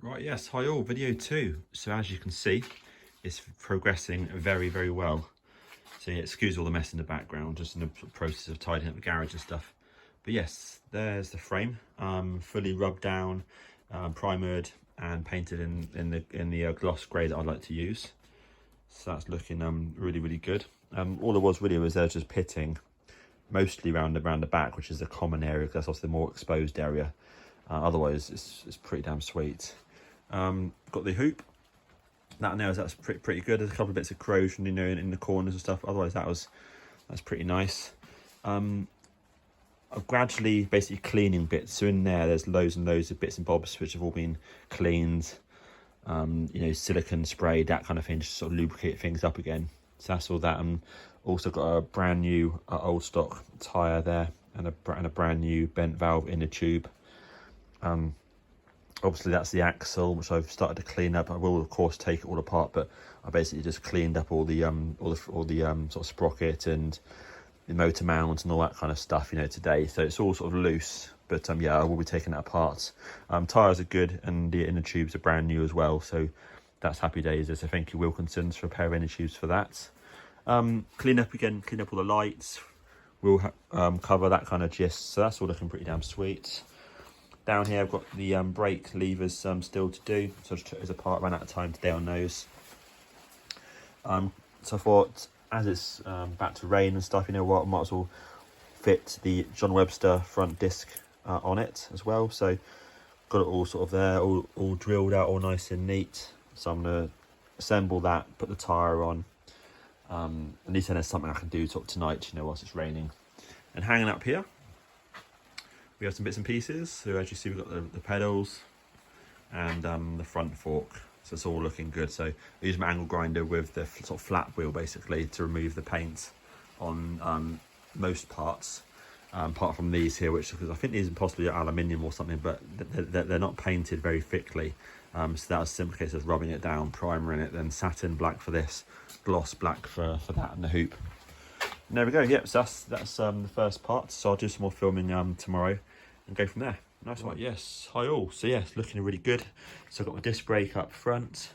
Right, yes, hi all, video 2. So as you can see, it's progressing very, very well. So yeah, excuse all the mess in the background, just in the process of tidying up the garage and stuff. But yes, there's the frame, fully rubbed down, primered and painted in the gloss grey that I like to use. So that's looking really, really good. All there was really was there just pitting, mostly around the back, which is a common area because that's also the more exposed area. Otherwise, it's pretty damn sweet. Got the hoop. That's pretty good. There's a couple of bits of corrosion, in the corners and stuff. Otherwise, that's pretty nice. I'm gradually basically cleaning bits. So in there's loads and loads of bits and bobs which have all been cleaned. Silicone sprayed, that kind of thing, just sort of lubricate things up again. So that's all that. And also got a brand new old stock tyre there, and a brand new bent valve in the tube. Obviously that's the axle, which I've started to clean up. I will of course take it all apart, but I basically just cleaned up all the sort of sprocket and the motor mount and all that kind of stuff, today. So it's all sort of loose, but yeah, I will be taking it apart. Tyres are good, and the inner tubes are brand new as well, so that's happy days. So thank you Wilkinsons for a pair of inner tubes for that. Clean up all the lights. We'll cover that kind of gist, so that's all looking pretty damn sweet. Down here I've got the brake levers still to do, so I just took those apart, ran out of time today on those. So I thought, as it's about to rain and stuff, I might as well fit the John Webster front disc on it as well. So got it all sort of there, all drilled out, all nice and neat. So I'm going to assemble that, put the tyre on. At least then there's something I can do sort of tonight, whilst it's raining. And hanging up here, we have some bits and pieces. So as you see, we've got the pedals and the front fork. So it's all looking good. So I use my angle grinder with the sort of flat wheel basically to remove the paint on most parts, apart from these here, which, because I think these are possibly aluminium or something, but they're not painted very thickly. So that was a simple case of rubbing it down, primering it, then satin black for this, gloss black for that, and the hoop. And there we go. Yep, so that's the first part. So I'll do some more filming tomorrow and go from there. Nice one. Yes, hi all. So yeah, it's looking really good. So I've got my disc brake up front.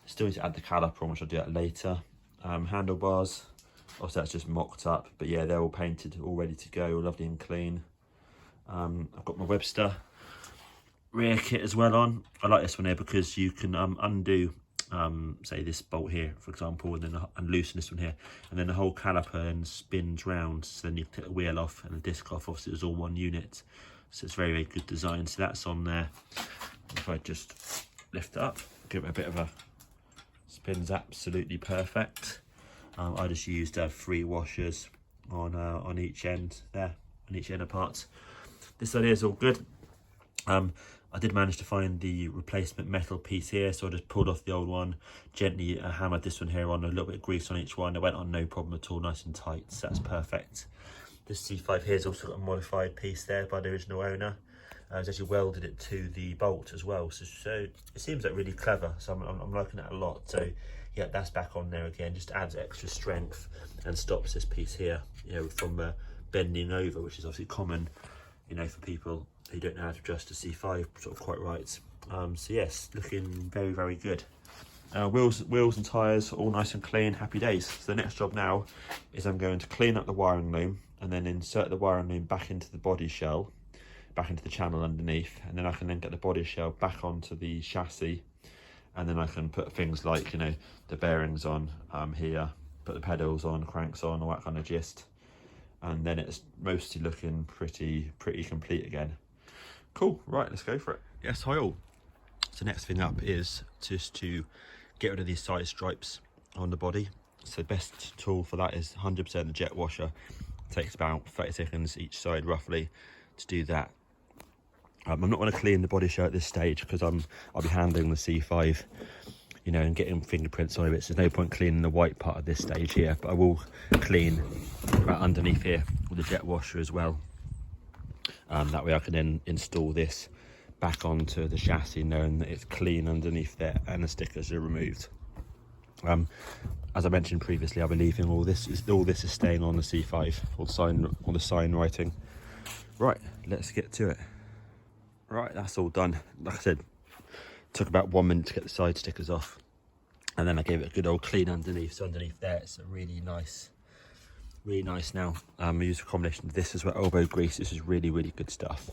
Still need to add the caliper on, which I'll do that later. Handlebars, obviously that's just mocked up, but yeah, they're all painted, all ready to go, all lovely and clean. I've got my Webster rear kit as well on. I like this one here because you can undo say this bolt here, for example, and then loosen this one here, and then the whole caliper then spins round. So then you take the wheel off and the disc off. Obviously it's all one unit, so it's very, very good design. So that's on there. If I just lift it up, give it a bit of a spins, absolutely perfect. I just used 3 washers on each end there, on each inner part. This side here is all good. I did manage to find the replacement metal piece here, so I just pulled off the old one, gently hammered this one here on, a little bit of grease on each one. It went on no problem at all, nice and tight, so that's perfect. This C5 here has also got a modified piece there by the original owner. It's actually welded it to the bolt as well, so it seems like really clever, so I'm liking that a lot. So yeah, that's back on there again, just adds extra strength and stops this piece here, from bending over, which is obviously common, for people who don't know how to adjust a C5 sort of quite right. So yes, looking very, very good. Wheels and tyres all nice and clean, happy days. So the next job now is I'm going to clean up the wiring loom and then insert the wiring loom back into the body shell, back into the channel underneath, and then I can then get the body shell back onto the chassis, and then I can put things like, the bearings on here, put the pedals on, cranks on, all that kind of gist. And then it's mostly looking pretty complete again. Cool, right, let's go for it. Yes, hi all. So next thing up is just to get rid of these side stripes on the body. So the best tool for that is 100% the jet washer. It takes about 30 seconds each side roughly to do that. I'm not going to clean the body shell at this stage because I'll be handling the C5, and getting fingerprints on it. So there's no point cleaning the white part at this stage here, but I will clean right underneath here with the jet washer as well. That way I can then install this back onto the chassis, knowing that it's clean underneath there and the stickers are removed. As I mentioned previously, I'll be leaving all this is staying on the C5, all the sign writing. Right, let's get to it. Right, that's all done. Like I said, Took about 1 minute to get the side stickers off, and then I gave it a good old clean underneath. So underneath there, it's a really nice now. I used a combination of this as well, elbow grease. This is really good stuff.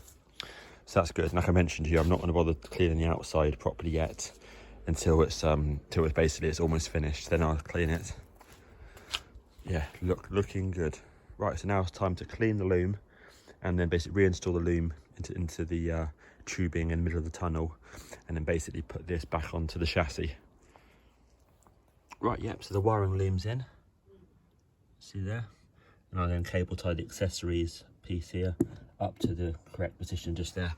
So that's good. And like I mentioned to you, I'm not going to bother cleaning the outside properly yet until it's basically it's almost finished. Then I'll clean it. Yeah, looking good. Right, so now it's time to clean the loom, and then basically reinstall the loom into the tubing in the middle of the tunnel, and then basically put this back onto the chassis. Right, yep, so the wiring loom's in. See there? And I'll then cable tie the accessories piece here up to the correct position just there.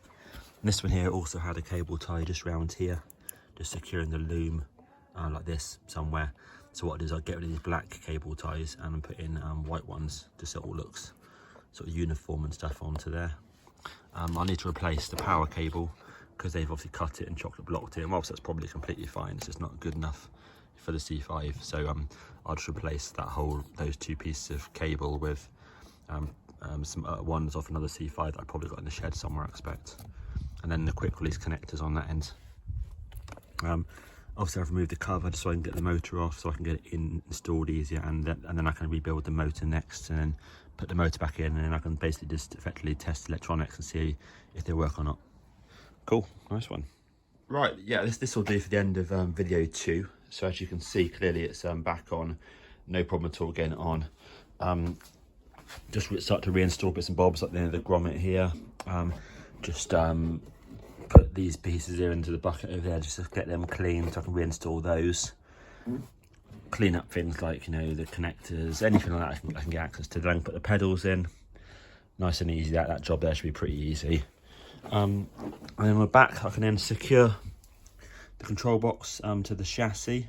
And this one here also had a cable tie just round here, just securing the loom like this somewhere. So what I do is I get rid of these black cable ties and put in white ones, just so it all looks sort of uniform and stuff onto there. I need to replace the power cable because they've obviously cut it and chocolate blocked it, and whilst that's probably completely fine, it's just not good enough for the C5. So I'll just replace those two pieces of cable with some ones off another C5 that I probably got in the shed somewhere, I expect. And then the quick release connectors on that end. Obviously I've removed the cover just so I can get the motor off, so I can get it installed easier, and then I can rebuild the motor next, and then put the motor back in, and then I can basically just effectively test electronics and see if they work or not. Cool, nice one. Right, yeah, this will do for the end of video 2. So as you can see clearly, it's back on, no problem at all getting it on. Just start to reinstall bits and bobs like the grommet here. Just put these pieces here into the bucket over there just to get them clean, so I can reinstall those. Clean up things like, you know, the connectors, anything like that I can get access to. Then put the pedals in, nice and easy. That job there should be pretty easy. And then on the back I can then secure the control box to the chassis.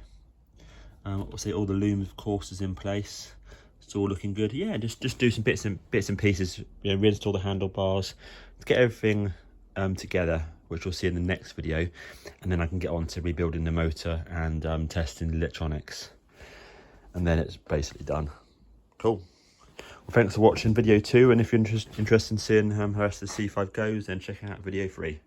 Obviously all the loom of course is in place. It's all looking good. Yeah, just do some bits and pieces, you know, reinstall the handlebars, get everything together, which we'll see in the next video, and then I can get on to rebuilding the motor and testing the electronics, and then it's basically done. Cool. Well, thanks for watching video 2, and if you're interested in seeing how the rest of the C5 goes, then check out video 3.